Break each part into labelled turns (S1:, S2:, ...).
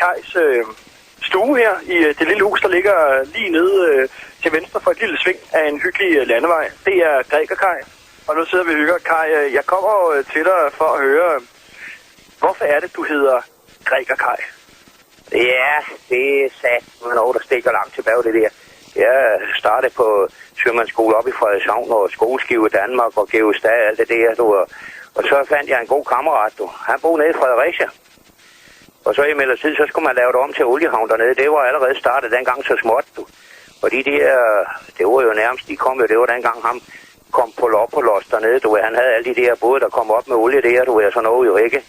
S1: Kajs stue her i det lille hus, der ligger lige nede til venstre for et lille sving af en hyggelig landevej. Det er Græker-Kaj, og nu sidder vi og hygger. Kaj, jeg kommer til dig for at høre, hvorfor er det, du hedder Græker-Kaj?
S2: Ja, det er sat med noget, der stikker langt tilbage, det der. Jeg startede på sømandsskole op i Frederikshavn og skoleskive i Danmark og Geostad og alt det der, du. Og så fandt jeg en god kammerat, du. Han boede nede i Fredericia. Og så i mellemtid, så skulle man lave det om til oliehavn dernede. Det var allerede startet dengang så småt, du. Og de der, det var jo nærmest, de kom jo, det var dengang ham kom på los dernede, du. Han havde alle de der både, der kom op med olie der, du. Så noget jo ikke.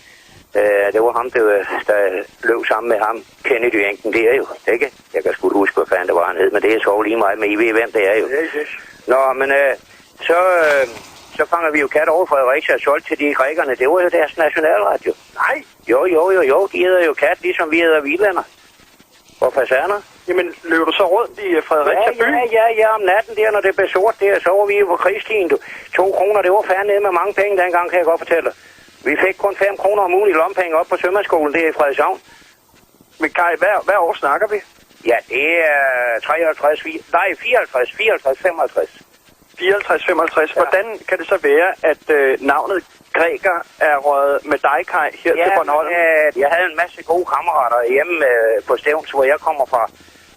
S2: Det var ham, der løb sammen med ham, Kennedy-enken der jo, ikke? Jeg kan sgu huske, hvad fanden det var, han hed, men det er så lige meget, men I ved, hvem det er jo. Nå, men så fanger vi jo kat over Fredericia og solgte til de grækerne. Det var jo deres nationalradio.
S1: Nej.
S2: Jo, de hedder jo kat, ligesom vi hedder Vilander. Og fasaner.
S1: Jamen, løber du så rundt i Fredericia by?
S2: Ja, om natten der, når det blev sort der, så var vi jo på krigstiden, du. 2 kroner, det var færdig nede med mange penge dengang, kan jeg godt fortælle dig. Vi fik kun 5 kroner om ugen i lompenge op på sømandsskolen, det er i Frederikshavn.
S1: Men Kaj, hvad år snakker vi?
S2: Ja, det er 54, 55.
S1: 54-55. Hvordan kan det så være, at navnet Græker er røget med dig, Kaj, her til Bornholm?
S2: Jeg havde en masse gode kammerater hjemme på Stævns, hvor jeg kommer fra.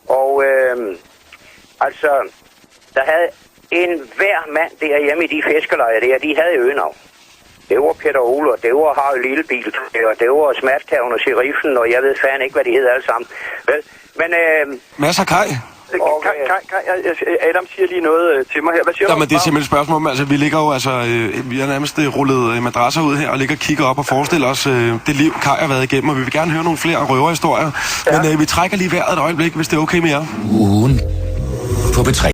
S2: Og altså, der havde en hver mand derhjemme i de fiskerlejer der, de havde øgenavn. Det var Peter Ole, og det var Harald Lillebil, og det var Smatkaven og Sheriffen, og jeg ved fandme ikke, hvad de hed alle sammen. Vel, men
S3: Masser af Kaj.
S1: Adam siger lige noget til mig her. Hvad siger du?
S3: Men det er simpelthen et spørgsmål om, altså vi ligger jo, vi har nærmest rullet madrasser ud her og ligger og kigger op og forestiller os det liv, Kaj har været igennem, og vi vil gerne høre nogle flere røverhistorier. Ja. Men vi trækker lige vejret et øjeblik, hvis det er okay med jer.
S4: Ugen på B3.